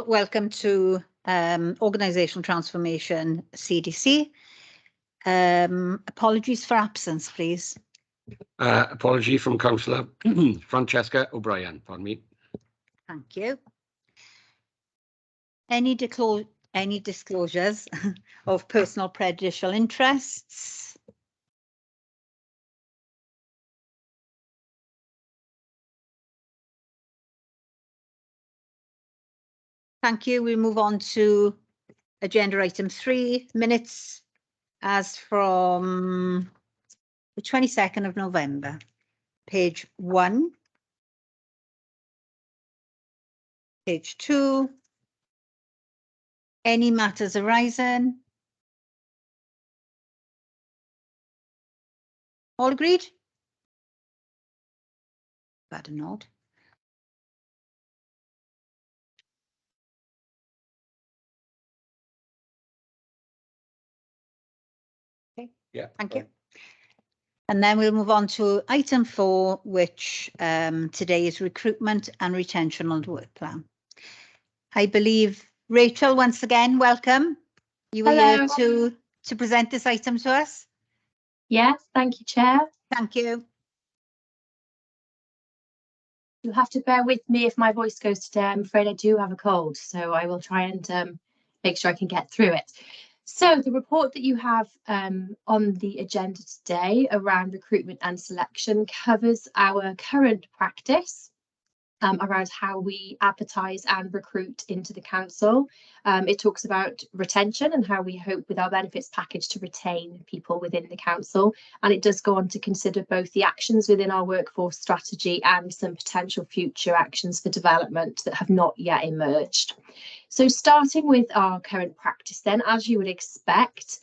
Welcome to Organisational Transformation CDC. Apologies for absence, please. Apology from Councillor Francesca O'Brien, pardon me. Thank you. Any disclosures of personal prejudicial interests? Thank you. We move on to agenda item 3, minutes as from the 22nd of November, page 1, page 2. Any matters arising? All agreed? Bad a nod. Okay. Yeah. Thank you. And then we'll move on to item 4, which today is recruitment and retention on the work plan. I believe Rachel, once again, welcome. You were here to present this item to us. Yes, thank you, Chair. Thank you. You'll have to bear with me if my voice goes today. I'm afraid I do have a cold, so I will try and make sure I can get through it. So the report that you have on the agenda today around recruitment and selection covers our current practice around how we advertise and recruit into the council. It talks about retention and how we hope with our benefits package to retain people within the council. And it does go on to consider both the actions within our workforce strategy and some potential future actions for development that have not yet emerged. So starting with our current practice then, as you would expect,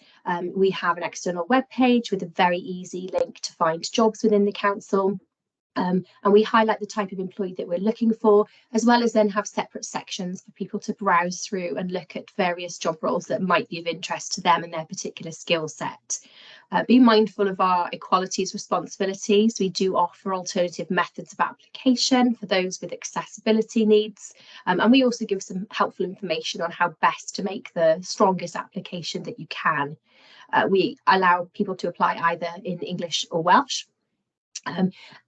we have an external web page with a very easy link to find jobs within the council. And we highlight the type of employee that we're looking for, as well as then have separate sections for people to browse through and look at various job roles that might be of interest to them and their particular skill set. Be mindful of our equalities responsibilities. We do offer alternative methods of application for those with accessibility needs. And we also give some helpful information on how best to make the strongest application that you can. We allow people to apply either in English or Welsh.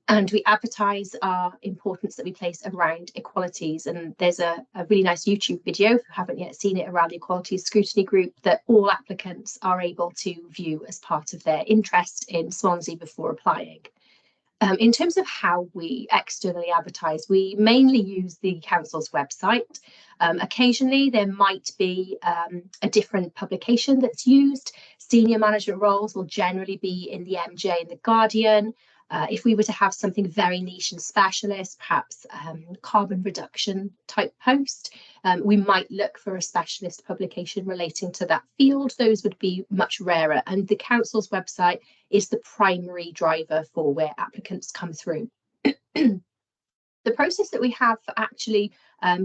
And we advertise our importance that we place around equalities. And there's a really nice YouTube video, if you haven't yet seen it, around the Equalities Scrutiny Group that all applicants are able to view as part of their interest in Swansea before applying. In terms of how we externally advertise, we mainly use the council's website. Occasionally there might be a different publication that's used. Senior management roles will generally be in the MJ and the Guardian. If we were to have something very niche and specialist, perhaps carbon reduction type post, we might look for a specialist publication relating to that field. Those would be much rarer, and the council's website is the primary driver for where applicants come through. The process that we have for actually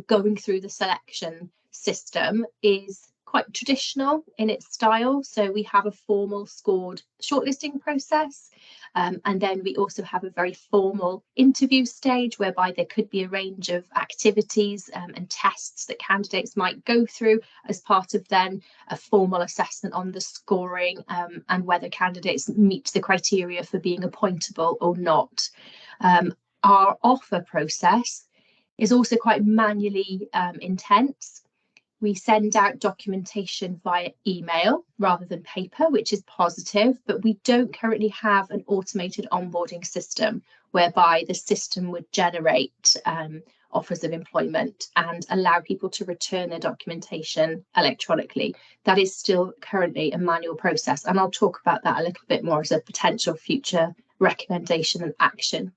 going through the selection system is quite traditional in its style. So we have a formal scored shortlisting process, and then we also have a very formal interview stage whereby there could be a range of activities and tests that candidates might go through as part of then a formal assessment on the scoring and whether candidates meet the criteria for being appointable or not. Our offer process is also quite manually intense. We send out documentation via email rather than paper, which is positive, but we don't currently have an automated onboarding system whereby the system would generate offers of employment and allow people to return their documentation electronically. That is still currently a manual process, and I'll talk about that a little bit more as a potential future recommendation and action.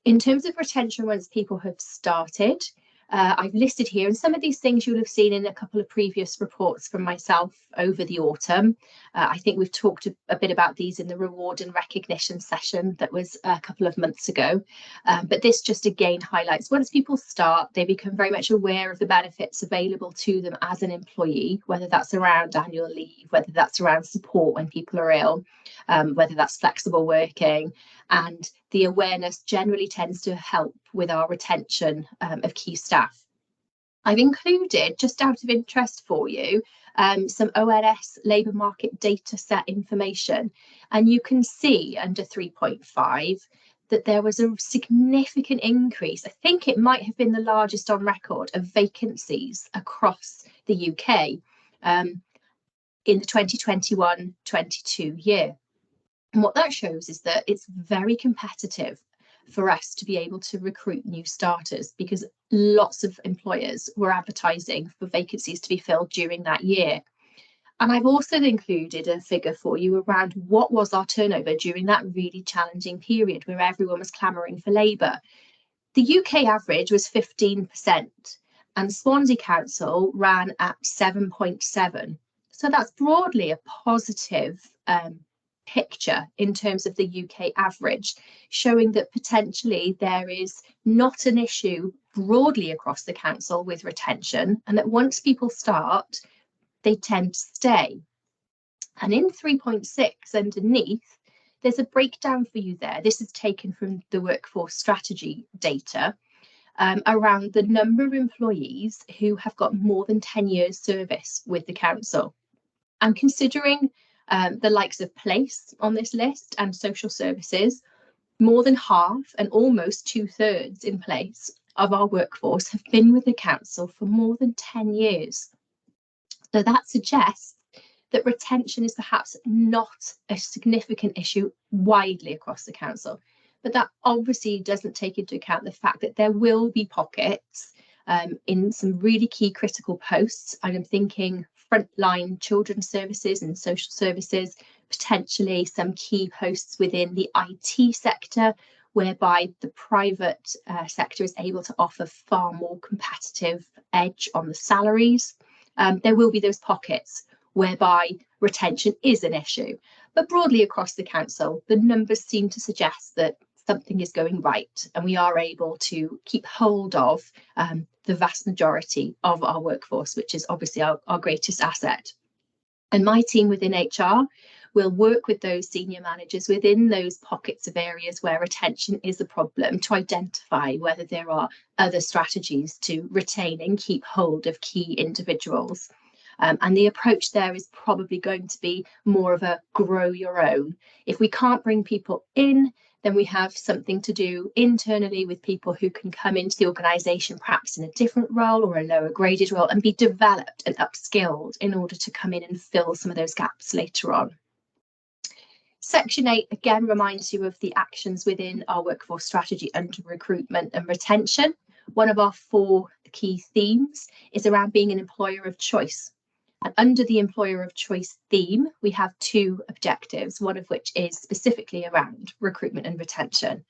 In terms of retention, once people have started, I've listed here, and some of these things you'll have seen in a couple of previous reports from myself over the autumn. I think we've talked a bit about these in the reward and recognition session that was a couple of months ago. But this just again highlights, once people start, they become very much aware of the benefits available to them as an employee, whether that's around annual leave, whether that's around support when people are ill, whether that's flexible working. And the awareness generally tends to help with our retention of key staff. I've included, just out of interest for you, some ONS labour market data set information, and you can see under 3.5 that there was a significant increase. I think it might have been the largest on record of vacancies across the UK in the 2021-22 year. And what that shows is that it's very competitive for us to be able to recruit new starters, because lots of employers were advertising for vacancies to be filled during that year. And I've also included a figure for you around what was our turnover during that really challenging period where everyone was clamouring for labour. The UK average was 15%, and Swansea Council ran at 7.7. So that's broadly a positive picture in terms of the UK average, showing that potentially there is not an issue broadly across the council with retention, and that once people start, they tend to stay. And in 3.6 underneath, there's a breakdown for you there. This is taken from the workforce strategy data around the number of employees who have got more than 10 years service with the council. And considering the likes of place on this list and social services, more than half and almost 2/3 in place of our workforce have been with the council for more than 10 years. So that suggests that retention is perhaps not a significant issue widely across the council, but that obviously doesn't take into account the fact that there will be pockets in some really key critical posts. And I'm thinking frontline children's services and social services, potentially some key posts within the IT sector, whereby the private sector is able to offer far more competitive edge on the salaries. There will be those pockets whereby retention is an issue, but broadly across the council, the numbers seem to suggest that something is going right, and we are able to keep hold of the vast majority of our workforce, which is obviously our greatest asset. And my team within HR will work with those senior managers within those pockets of areas where retention is a problem to identify whether there are other strategies to retain and keep hold of key individuals. And the approach there is probably going to be more of a grow your own. If we can't bring people in, then we have something to do internally with people who can come into the organisation perhaps in a different role or a lower graded role and be developed and upskilled in order to come in and fill some of those gaps later on. Section 8 again reminds you of the actions within our workforce strategy under recruitment and retention. One of our 4 key themes is around being an employer of choice. And under the employer of choice theme, we have 2 objectives, one of which is specifically around recruitment and retention.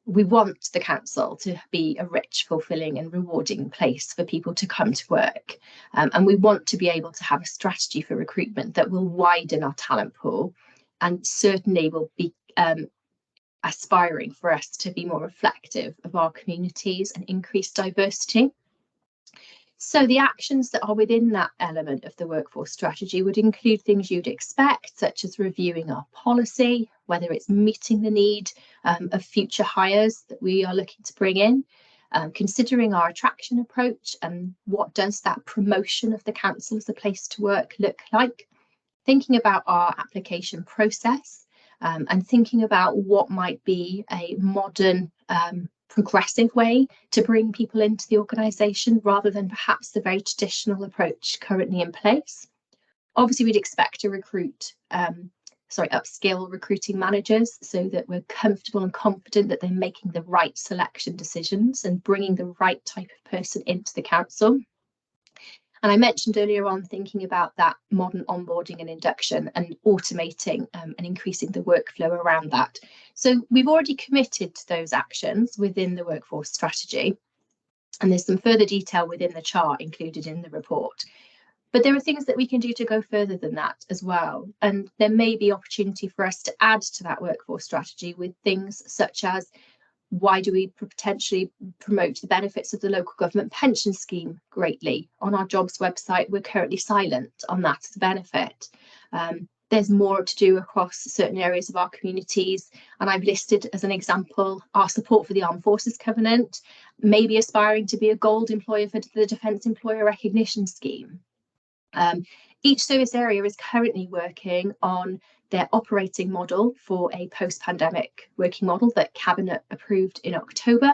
We want the council to be a rich, fulfilling and rewarding place for people to come to work. And we want to be able to have a strategy for recruitment that will widen our talent pool, and certainly will be aspiring for us to be more reflective of our communities and increase diversity. So the actions that are within that element of the workforce strategy would include things you'd expect, such as reviewing our policy, whether it's meeting the need of future hires that we are looking to bring in, considering our attraction approach and what does that promotion of the council as a place to work look like, thinking about our application process, and thinking about what might be a modern progressive way to bring people into the organisation rather than perhaps the very traditional approach currently in place. Obviously, we'd expect to upskill recruiting managers so that we're comfortable and confident that they're making the right selection decisions and bringing the right type of person into the council. And I mentioned earlier on thinking about that modern onboarding and induction and automating and increasing the workflow around that. So we've already committed to those actions within the workforce strategy. And there's some further detail within the chart included in the report. But there are things that we can do to go further than that as well. And there may be opportunity for us to add to that workforce strategy with things such as, why do we potentially promote the benefits of the local government pension scheme greatly? On our jobs website, we're currently silent on that as a benefit. There's more to do across certain areas of our communities, and I've listed as an example our support for the Armed Forces Covenant maybe aspiring to be a gold employer for the Defence Employer Recognition Scheme. Each service area is currently working on their operating model for a post-pandemic working model that Cabinet approved in October.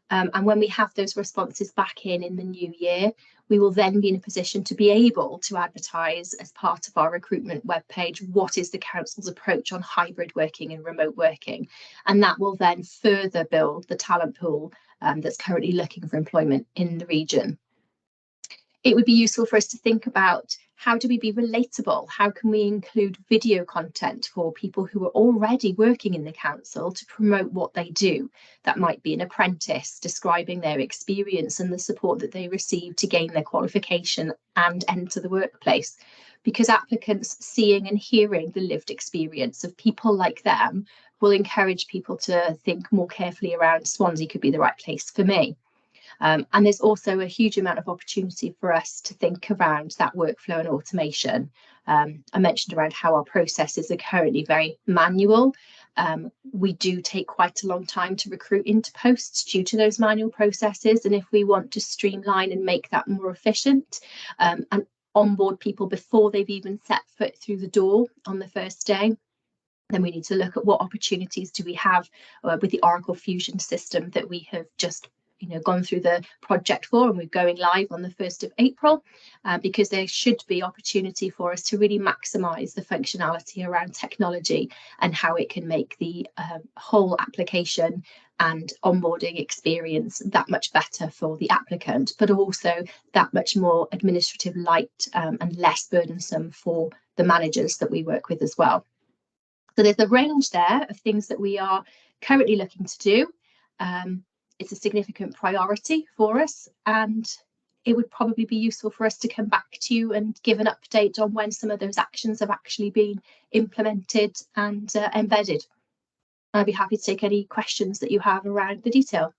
And when we have those responses back in the new year, we will then be in a position to be able to advertise as part of our recruitment webpage what is the council's approach on hybrid working and remote working. And that will then further build the talent pool that's currently looking for employment in the region. It would be useful for us to think about, how do we be relatable? How can we include video content for people who are already working in the council to promote what they do? That might be an apprentice describing their experience and the support that they receive to gain their qualification and enter the workplace. Because applicants seeing and hearing the lived experience of people like them will encourage people to think more carefully around, Swansea could be the right place for me. And there's also a huge amount of opportunity for us to think around that workflow and automation. I mentioned around how our processes are currently very manual. We do take quite a long time to recruit into posts due to those manual processes. And if we want to streamline and make that more efficient and onboard people before they've even set foot through the door on the first day, then we need to look at what opportunities do we have with the Oracle Fusion system that we have just gone through the project for, and we're going live on the 1st of April, because there should be opportunity for us to really maximise the functionality around technology and how it can make the whole application and onboarding experience that much better for the applicant, but also that much more administrative light and less burdensome for the managers that we work with as well. So there's a range there of things that we are currently looking to do. It's a significant priority for us, and it would probably be useful for us to come back to you and give an update on when some of those actions have actually been implemented and embedded. I'd be happy to take any questions that you have around the detail.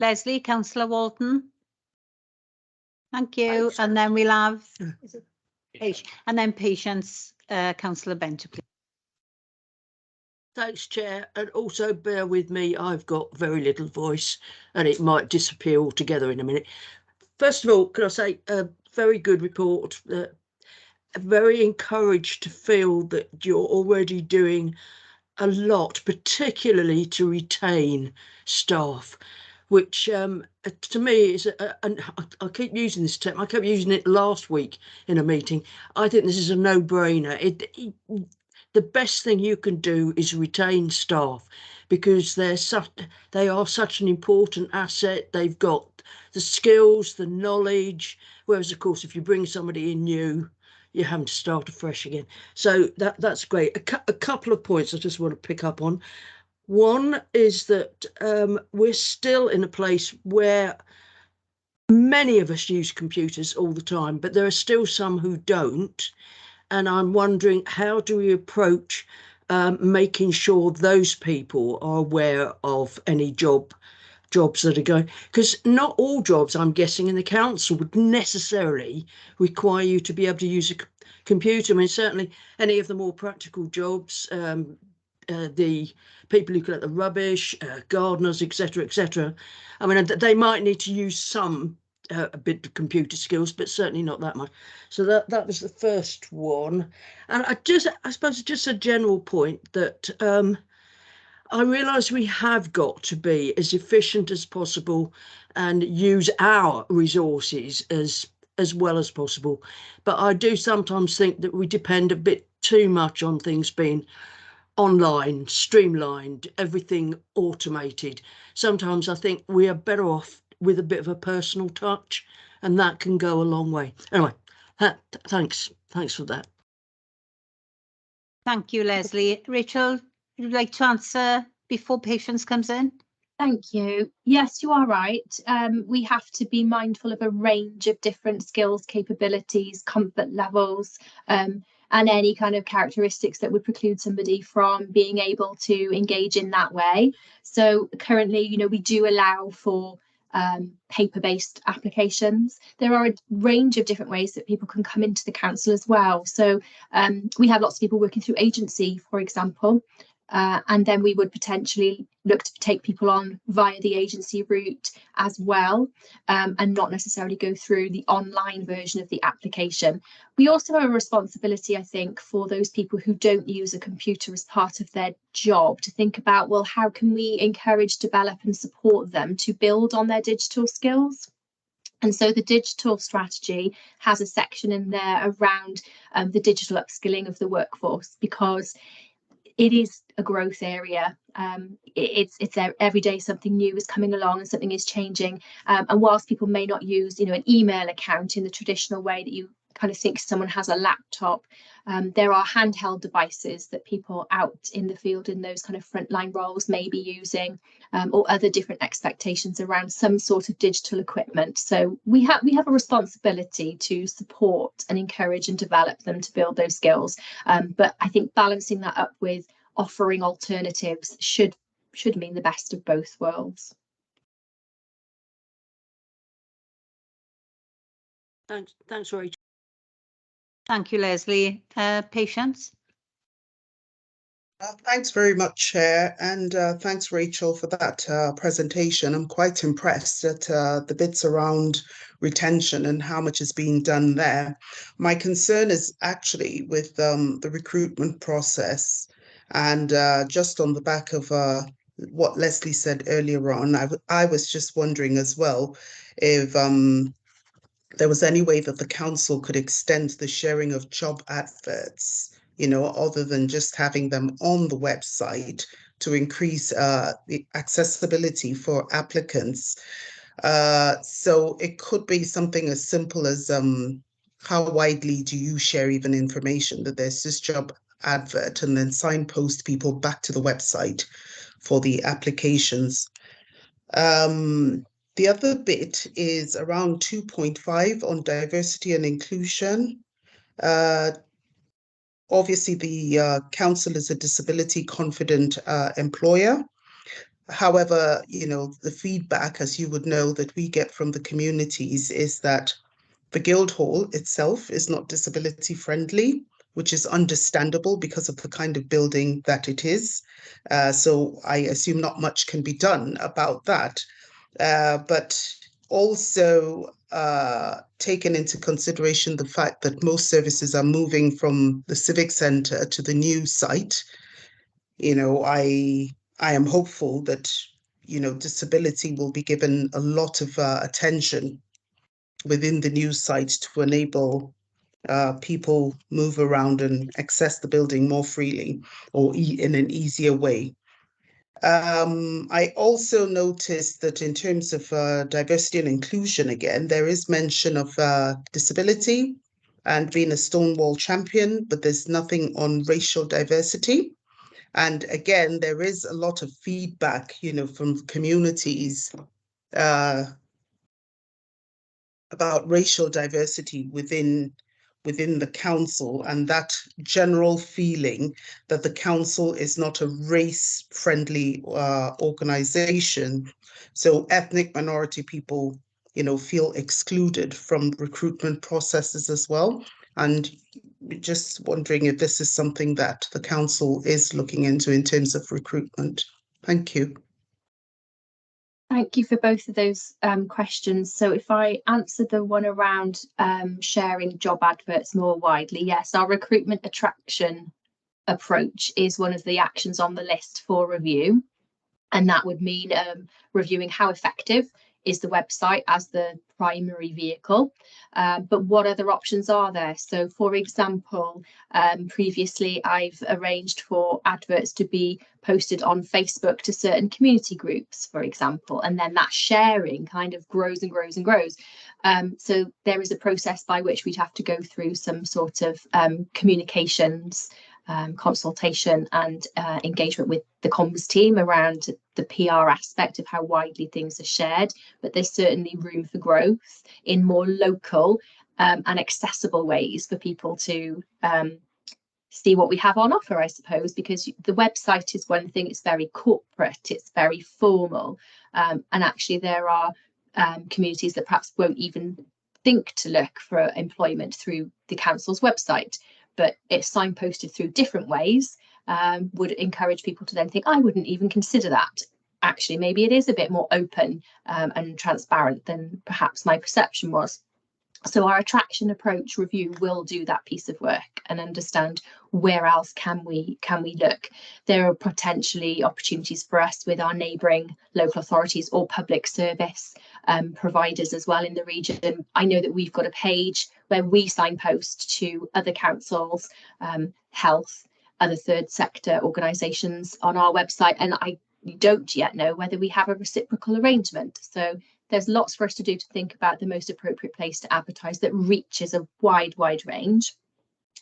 Leslie, Councillor Walton. Thank you. And then we'll have, and then Patience, Councillor Benter, please. Thanks, Chair, and also bear with me, I've got very little voice and it might disappear altogether in a minute. First of all, can I say a very good report, very encouraged to feel that you're already doing a lot, particularly to retain staff, which to me is, and I keep using this term, I kept using it last week in a meeting. I think this is a no-brainer. The best thing you can do is retain staff, because they are such an important asset. They've got the skills, the knowledge, whereas of course if you bring somebody in new, you're having to start afresh again. So that's great. A couple of points I just want to pick up on. One is that we're still in a place where many of us use computers all the time, but there are still some who don't. And I'm wondering, how do we approach making sure those people are aware of any jobs that are going? Because not all jobs, I'm guessing, in the council would necessarily require you to be able to use a computer. I mean, certainly any of the more practical jobs, the people who collect the rubbish, gardeners, etc. I mean, they might need to use some a bit of computer skills, but certainly not that much. So that was the first one. And I suppose just a general point that I realise we have got to be as efficient as possible and use our resources as well as possible. But I do sometimes think that we depend a bit too much on things being online, streamlined, everything automated. Sometimes I think we are better off with a bit of a personal touch, and that can go a long way. Anyway, thanks for that. Thank you, Leslie. Rachel, would you like to answer before Patience comes in? Thank you. Yes, you are right. We have to be mindful of a range of different skills, capabilities, comfort levels, and any kind of characteristics that would preclude somebody from being able to engage in that way. So currently, we do allow for paper-based applications. There are a range of different ways that people can come into the council as well. So we have lots of people working through agency, for example, and then we would potentially look to take people on via the agency route as well, and not necessarily go through the online version of the application. We also have a responsibility, I think, for those people who don't use a computer as part of their job to think about, well, how can we encourage, develop and support them to build on their digital skills? And so the digital strategy has a section in there around the digital upskilling of the workforce, because it is a growth area. It's there every day. Something new is coming along and something is changing. And whilst people may not use, an email account in the traditional way that you kind of think someone has a laptop, there are handheld devices that people out in the field in those kind of frontline roles may be using, or other different expectations around some sort of digital equipment. So we have a responsibility to support and encourage and develop them to build those skills. But I think balancing that up with offering alternatives should mean the best of both worlds. Thanks, Rachel. Thank you, Leslie. Patience? Thanks very much, Chair, and thanks, Rachel, for that presentation. I'm quite impressed at the bits around retention and how much is being done there. My concern is actually with the recruitment process, and just on the back of what Leslie said earlier on, I was just wondering as well if there was any way that the council could extend the sharing of job adverts, other than just having them on the website, to increase the accessibility for applicants. So it could be something as simple as how widely do you share even information that there's this job advert, and then signpost people back to the website for the applications. The other bit is around 2.5 on diversity and inclusion. Obviously, the council is a disability confident employer. However, the feedback, as you would know, that we get from the communities is that the Guildhall itself is not disability friendly, which is understandable because of the kind of building that it is. So I assume not much can be done about that. But also taken into consideration the fact that most services are moving from the Civic Centre to the new site. I am hopeful that, disability will be given a lot of attention within the new site to enable people move around and access the building more freely, or in an easier way. I also noticed that in terms of diversity and inclusion, again, there is mention of disability and being a Stonewall champion, but there's nothing on racial diversity. And again, there is a lot of feedback, from communities about racial diversity within the council, and that general feeling that the council is not a race-friendly organization. So ethnic minority people, feel excluded from recruitment processes as well. And just wondering if this is something that the council is looking into in terms of recruitment. Thank you. Thank you for both of those questions. So if I answer the one around sharing job adverts more widely, yes, our recruitment attraction approach is one of the actions on the list for review. And that would mean reviewing how effective is the website as the primary vehicle, but what other options are there? So for example, previously I've arranged for adverts to be posted on Facebook to certain community groups, for example, and then that sharing kind of grows and grows and grows. So there is a process by which we'd have to go through some sort of communications consultation and engagement with the comms team around the PR aspect of how widely things are shared, but there's certainly room for growth in more local and accessible ways for people to see what we have on offer, I suppose, because the website is one thing, it's very corporate, it's very formal, and actually there are communities that perhaps won't even think to look for employment through the council's website, but it's signposted through different ways, would encourage people to then think, I wouldn't even consider that. Actually, maybe it is a bit more open and transparent than perhaps my perception was. So our attraction approach review will do that piece of work and understand where else can we look. There are potentially opportunities for us with our neighbouring local authorities or public service providers as well in the region. I know that we've got a page where we signpost to other councils, health, other third sector organisations on our website, and I don't yet know whether we have a reciprocal arrangement. So there's lots for us to do to think about the most appropriate place to advertise that reaches a wide range.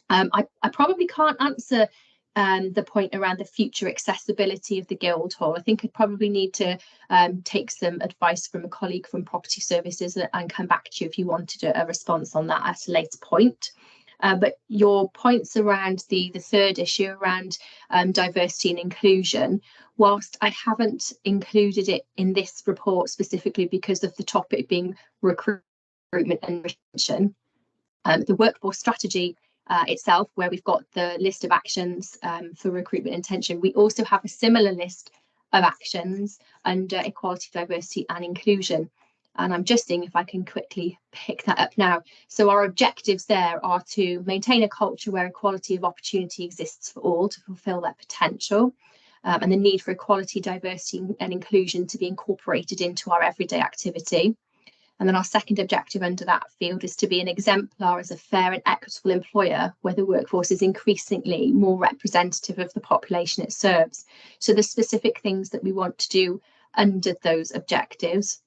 I probably can't answer the point around the future accessibility of the Guildhall. I think I'd probably need to take some advice from a colleague from Property Services and come back to you if you wanted a response on that at a later point. But your points around the third issue around diversity and inclusion, whilst I haven't included it in this report specifically because of the topic being recruitment and retention, the workforce strategy itself, where we've got the list of actions for recruitment and retention, we also have a similar list of actions under equality, diversity and inclusion. And I'm just seeing if I can quickly pick that up now. So our objectives there are to maintain a culture where equality of opportunity exists for all to fulfil their potential, and the need for equality, diversity and inclusion to be incorporated into our everyday activity. And then our second objective under that field is to be an exemplar as a fair and equitable employer where the workforce is increasingly more representative of the population it serves. So the specific things that we want to do under those objectives: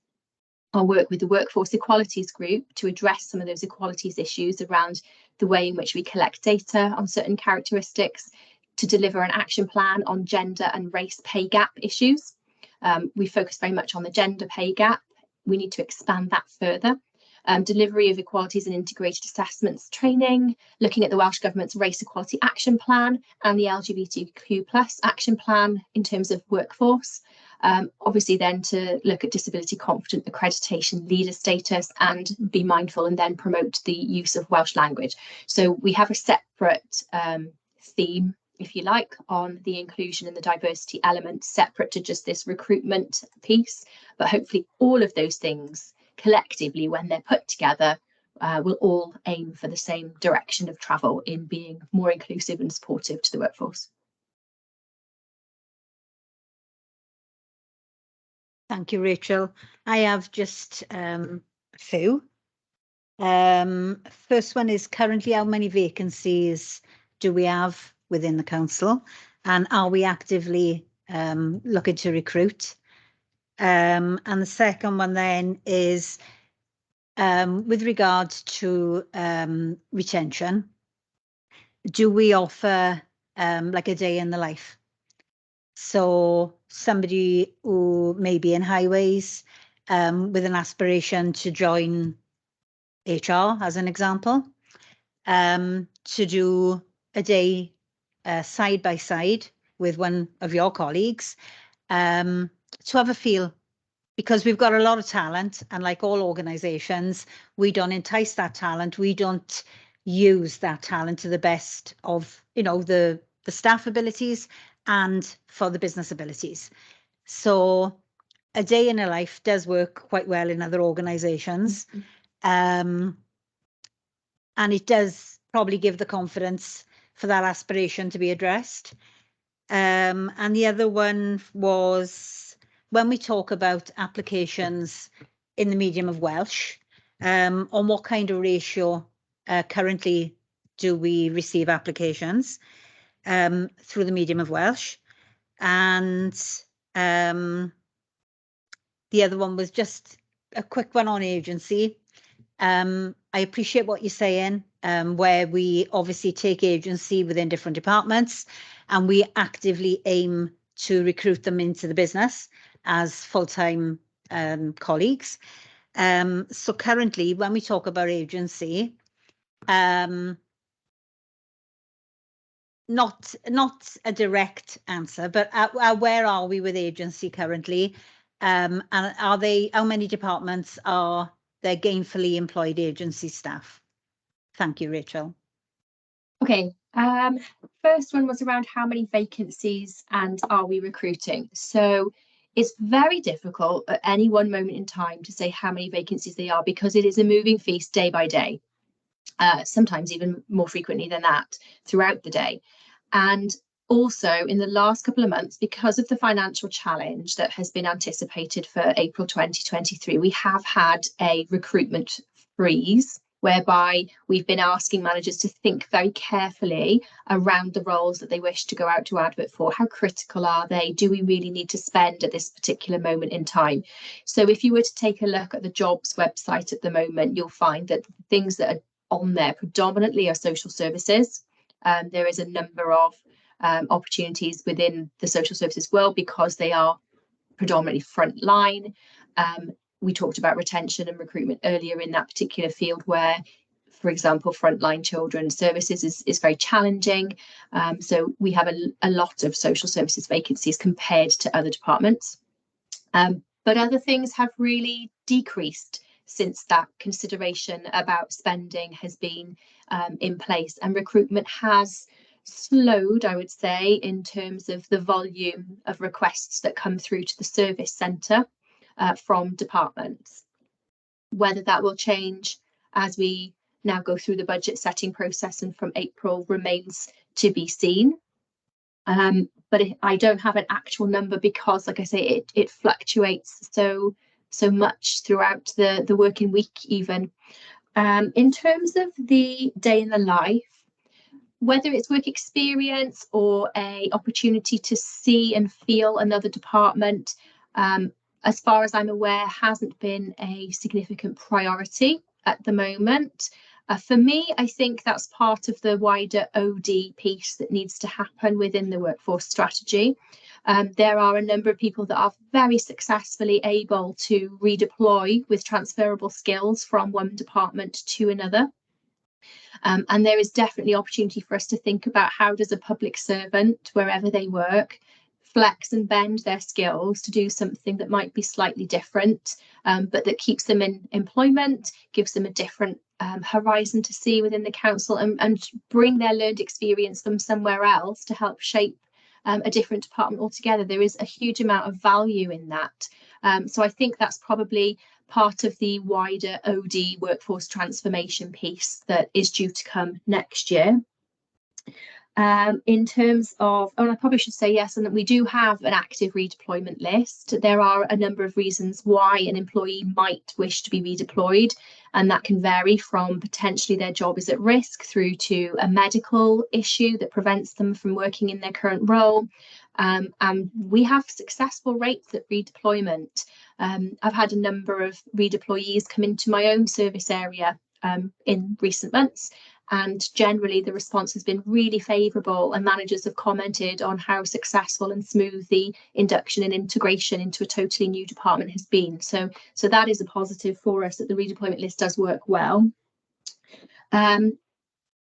I'll work with the Workforce Equalities Group to address some of those equalities issues around the way in which we collect data on certain characteristics, to deliver an action plan on gender and race pay gap issues. We focus very much on the gender pay gap. We need to expand that further. Delivery of equalities and integrated assessments training, looking at the Welsh Government's Race Equality Action Plan and the LGBTQ+ Action Plan in terms of workforce. Obviously then to look at disability confident accreditation leader status and be mindful and then promote the use of Welsh language. So we have a separate theme, if you like, on the inclusion and the diversity element, separate to just this recruitment piece. But hopefully all of those things collectively, when they're put together, will all aim for the same direction of travel in being more inclusive and supportive to the workforce. Thank you, Rachel. I have just a few. First one is currently how many vacancies do we have within the council, and are we actively looking to recruit? And the second one then is with regards to retention, do we offer like a day in the life? So somebody who may be in highways with an aspiration to join HR, as an example, to do a day side by side with one of your colleagues, to have a feel, because we've got a lot of talent, and like all organisations, we don't entice that talent. We don't use that talent to the best of, you know, the staff abilities and for the business abilities. So a day in a life does work quite well in other organisations. And it does probably give the confidence for that aspiration to be addressed. And the other one was when we talk about applications in the medium of Welsh, on what kind of ratio currently do we receive applications through the medium of Welsh? And the other one was just a quick one on agency. I appreciate what you're saying, where we obviously take agency within different departments and we actively aim to recruit them into the business as full-time colleagues. So currently, when we talk about agency, not a direct answer, but where are we with agency currently? And are they, how many departments are there gainfully employed agency staff? Thank you, Rachel. Okay, first one was around how many vacancies and are we recruiting? So it's very difficult at any one moment in time to say how many vacancies they are, because it is a moving feast day by day, sometimes even more frequently than that throughout the day. And also in the last couple of months, because of the financial challenge that has been anticipated for April 2023, we have had a recruitment freeze, whereby we've been asking managers to think very carefully around the roles that they wish to go out to advert for. How critical are they? Do we really need to spend at this particular moment in time? So if you were to take a look at the jobs website at the moment, you'll find that the things that are on there predominantly are social services. There is a number of opportunities within the social services world because they are predominantly frontline. We talked about retention and recruitment earlier in that particular field, where, for example, frontline children services is very challenging. So we have a lot of social services vacancies compared to other departments. But other things have really decreased since that consideration about spending has been in place, and recruitment has slowed, I would say, in terms of the volume of requests that come through to the service centre from departments. Whether that will change as we now go through the budget setting process and from April remains to be seen. But I don't have an actual number because, like I say, it fluctuates so much throughout the working week even. In terms of the day in the life, whether it's work experience or a opportunity to see and feel another department, as far as I'm aware, hasn't been a significant priority at the moment. For me, I think that's part of the wider OD piece that needs to happen within the workforce strategy. There are a number of people that are very successfully able to redeploy with transferable skills from one department to another. And there is definitely opportunity for us to think about how does a public servant, wherever they work, flex and bend their skills to do something that might be slightly different, but that keeps them in employment, gives them a different horizon to see within the council, and bring their learned experience from somewhere else to help shape a different department altogether. There is a huge amount of value in that. So I think that's probably part of the wider OD workforce transformation piece that is due to come next year. In terms of, and I probably should say yes, and that we do have an active redeployment list. There are a number of reasons why an employee might wish to be redeployed, and that can vary from potentially their job is at risk through to a medical issue that prevents them from working in their current role. And we have successful rates at redeployment. I've had a number of redeployees come into my own service area in recent months, and generally the response has been really favourable, and managers have commented on how successful and smooth the induction and integration into a totally new department has been. So that is a positive for us, that the redeployment list does work well.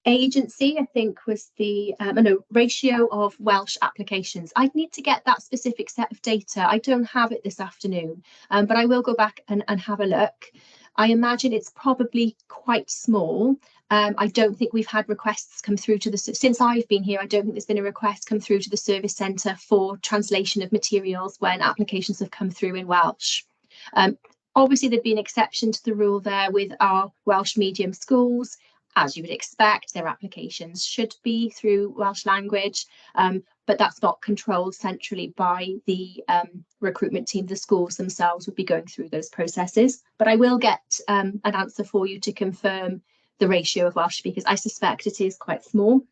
Agency, I think, was the ratio of Welsh applications. I need to get that specific set of data. I don't have it this afternoon, but I will go back and have a look. I imagine it's probably quite small. I don't think we've had requests come through to the, since I've been here, I don't think there's been a request come through to the service centre for translation of materials when applications have come through in Welsh. Obviously, there'd be an exception to the rule there with our Welsh medium schools. As you would expect, their applications should be through Welsh language, but that's not controlled centrally by the recruitment team. The schools themselves would be going through those processes. But I will get an answer for you to confirm the ratio of Welsh speakers. I suspect it is quite small,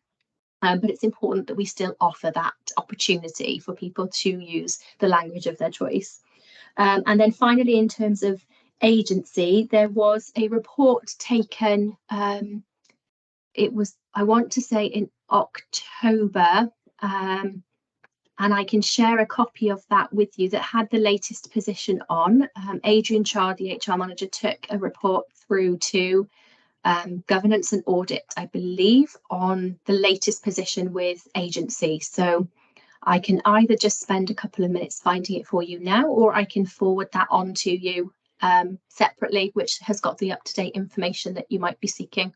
but it's important that we still offer that opportunity for people to use the language of their choice. And then finally, in terms of agency, there was a report taken, it was, I want to say, in October, and I can share a copy of that with you, that had the latest position on. Adrian Chard, the HR manager, took a report through to governance and audit, I believe, on the latest position with agency. So I can either just spend a couple of minutes finding it for you now, or I can forward that on to you separately, which has got the up-to-date information that you might be seeking.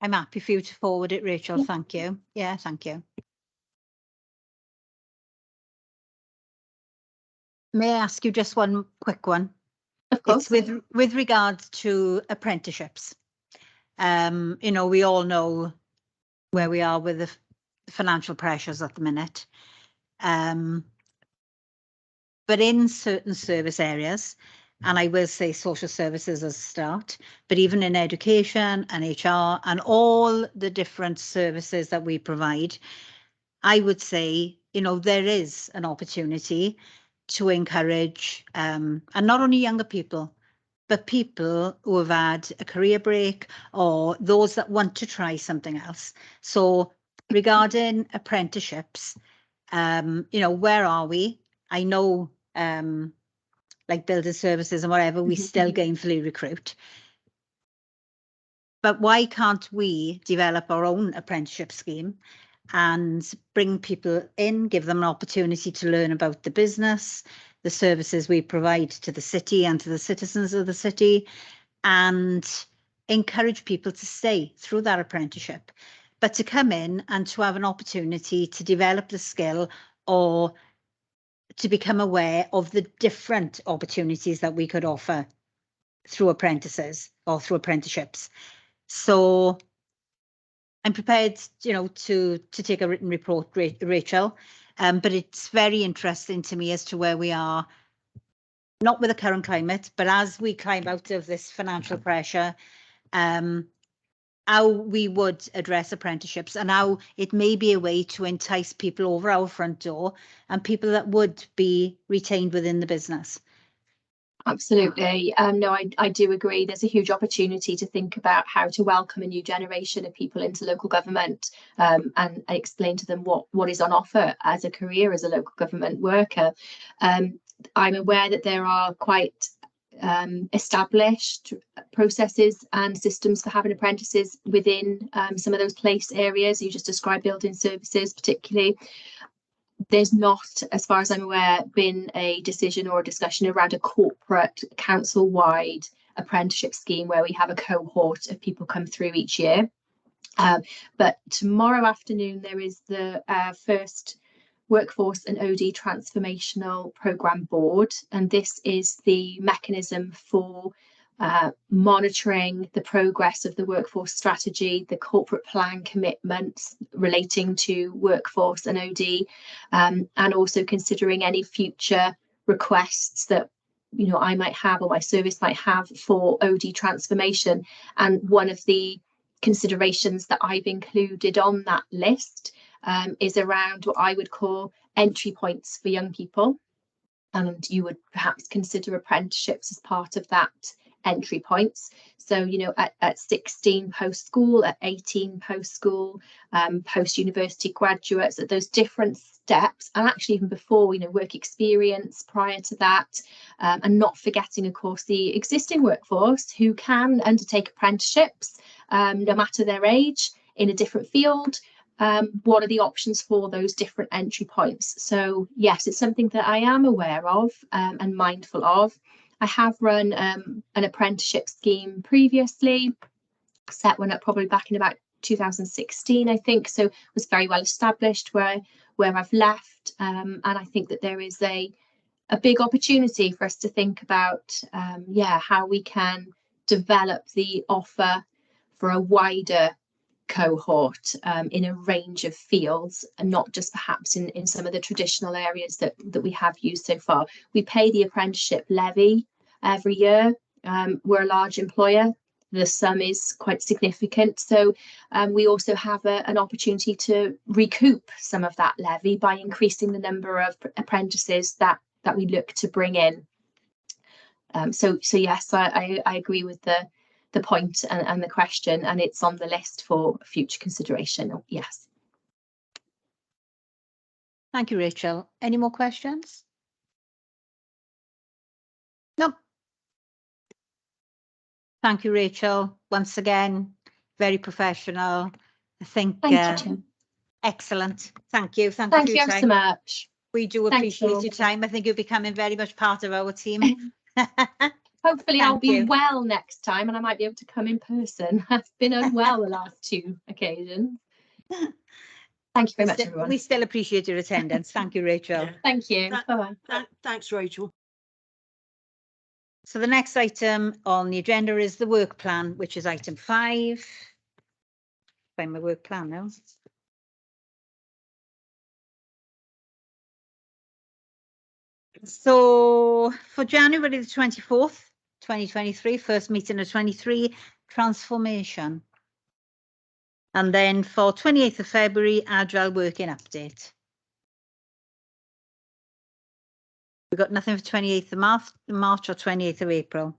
I'm happy for you to forward it, Rachel. Yeah. Thank you. Yeah, thank you. May I ask you just one quick one? Of course. It's with regards to apprenticeships. You know, we all know where we are with the financial pressures at the minute. But in certain service areas, and I will say social services as a start, but even in education and HR and all the different services that we provide, I would say, you know, there is an opportunity to encourage, and not only younger people, but people who have had a career break or those that want to try something else. So regarding apprenticeships, you know, where are we? I know, like building services and whatever, we still gainfully recruit. But why can't we develop our own apprenticeship scheme and bring people in, give them an opportunity to learn about the business, the services we provide to the city and to the citizens of the city, and encourage people to stay through that apprenticeship, but to come in and to have an opportunity to develop the skill or to become aware of the different opportunities that we could offer through apprentices or through apprenticeships. So I'm prepared, you know, to take a written report, Rachel, but it's very interesting to me as to where we are, not with the current climate, but as we climb out of this financial pressure, how we would address apprenticeships and how it may be a way to entice people over our front door and people that would be retained within the business. Absolutely. No, I do agree. There's a huge opportunity to think about how to welcome a new generation of people into local government, and explain to them what is on offer as a career as a local government worker. I'm aware that there are quite established processes and systems for having apprentices within some of those place areas. You just described building services particularly. There's not, as far as I'm aware, been a decision or a discussion around a corporate council-wide apprenticeship scheme where we have a cohort of people come through each year. But tomorrow afternoon there is the first Workforce and OD Transformational Programme Board, and this is the mechanism for monitoring the progress of the workforce strategy, the corporate plan commitments relating to workforce and OD, and also considering any future requests that, you know, I might have or my service might have for OD transformation. And one of the considerations that I've included on that list is around what I would call entry points for young people. And you would perhaps consider apprenticeships as part of that entry points. So, you know, at 16 post-school, at 18 post-school, post-university graduates, at those different steps, and actually even before, you know, work experience prior to that, and not forgetting, of course, the existing workforce who can undertake apprenticeships, no matter their age, in a different field. What are the options for those different entry points? So yes, it's something that I am aware of and mindful of. I have run an apprenticeship scheme previously, set one up probably back in about 2016, I think, so it was very well established where I've left, and I think that there is a big opportunity for us to think about how we can develop the offer for a wider cohort in a range of fields, and not just perhaps in some of the traditional areas that we have used so far. We pay the apprenticeship levy every year. We're a large employer. The sum is quite significant, so we also have an opportunity to recoup some of that levy by increasing the number of apprentices that we look to bring in. So yes, I agree with the point and the question, and it's on the list for future consideration. Yes. Thank you, Rachel. Any more questions? No. Thank you, Rachel. Once again, very professional. I think Thank you, Jim. Excellent. Thank you. Thank Thank you you for ever your so time. much. We do Thank appreciate you. your time. I think you're becoming very much part of our team. Hopefully I'll Thank be you. well next time and I might be able to come in person. I've been unwell the last 2 occasions. Thank you very much, everyone. We still appreciate your attendance. Thank you, Rachel. Yeah. Thank you. That- Bye-bye. Thanks, Rachel. So the next item on the agenda is the work plan, which is item 5. Find my work plan now. So for January the 24th, 2023, first meeting of 23, transformation. And then for 28th of February, agile working update. We've got nothing for 28th of March or 28th of April.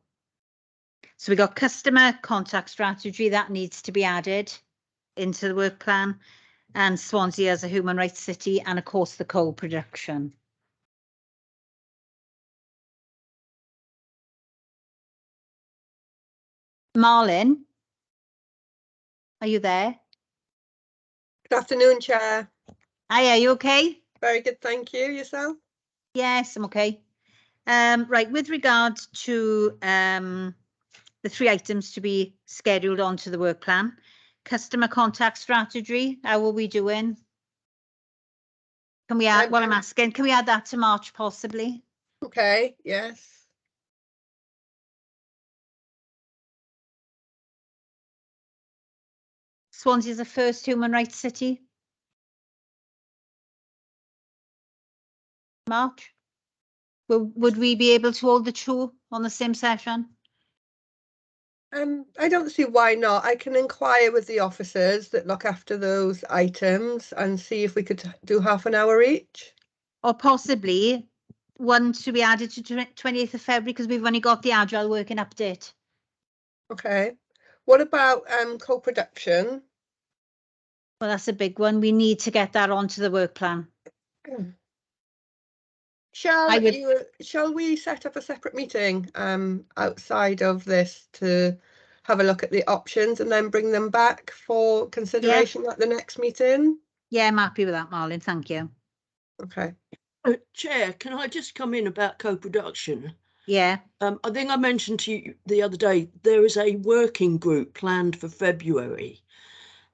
So we got customer contact strategy that needs to be added into the work plan, and Swansea as a human rights city, and of course the coal production. Marlin, are you there? Good afternoon, Chair. Hi, are you okay? Very good, thank you. Yourself? Yes, I'm okay. Right, with regard to the 3 items to be scheduled onto the work plan, customer contact strategy, how are we doing? Can we add, what I'm asking, can we add that to March possibly? Okay, yes. Swansea is the first human rights city. March? Would we be able to hold the 2 on the same session? I don't see why not. I can inquire with the officers that look after those items and see if we could do half an hour each. Or possibly one to be added to 28th of February because we've only got the agile working update. Okay. What about co-production? Well, that's a big one. We need to get that onto the work plan. Shall we set up a separate meeting outside of this to have a look at the options and then bring them back for consideration at the next meeting? Yeah, I'm happy with that, Marlin. Thank you. Okay. Chair, can I just come in about co-production? Yeah. I think I mentioned to you the other day, there is a working group planned for February,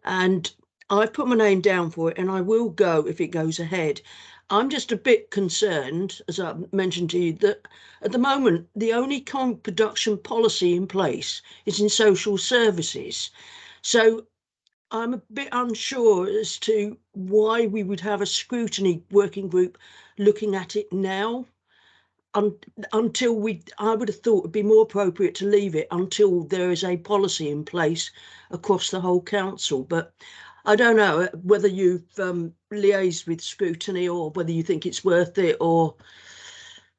and I've put my name down for it and I will go if it goes ahead. I'm just a bit concerned, as I mentioned to you, that at the moment, the only co-production policy in place is in social services. So I'm a bit unsure as to why we would have a scrutiny working group looking at it now. Until I would have thought it'd be more appropriate to leave it until there is a policy in place across the whole council. But I don't know whether you've liaised with scrutiny or whether you think it's worth it or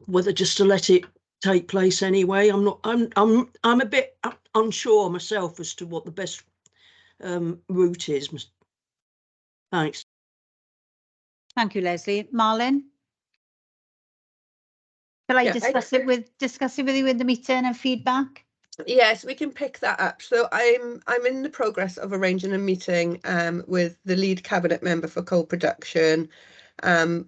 whether just to let it take place anyway. I'm a bit unsure myself as to what the best route is. Thanks. Thank you, Leslie. Marlin? Shall I discuss it with you in the meeting and feedback? Yes, we can pick that up. So I'm in the progress of arranging a meeting with the lead cabinet member for co-production.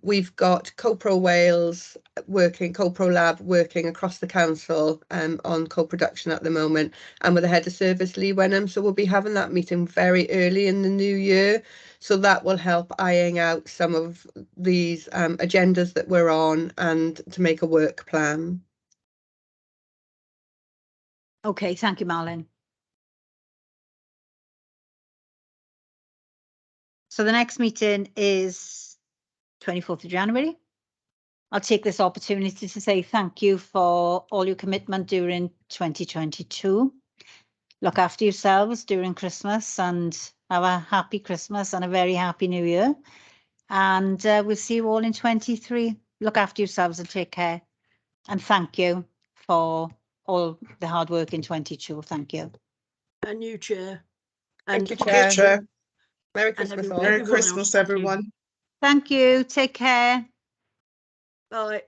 We've got CoPro Wales working, CoPro Lab working across the council on co-production at the moment, and with the head of service, Lee Wenham. So we'll be having that meeting very early in the new year. So that will help ironing out some of these agendas that we're on and to make a work plan. Okay, thank you, Marlin. So the next meeting is 24th of January. I'll take this opportunity to say thank you for all your commitment during 2022. Look after yourselves during Christmas and have a happy Christmas and a very happy New Year. And we'll see you all in 23. Look after yourselves and take care. And thank you for all the hard work in 22. Thank you. And you, Chair. Thank you, Thank you, Chair. Merry Christmas all. Merry Christmas, everyone. Thank you. Take care. Bye.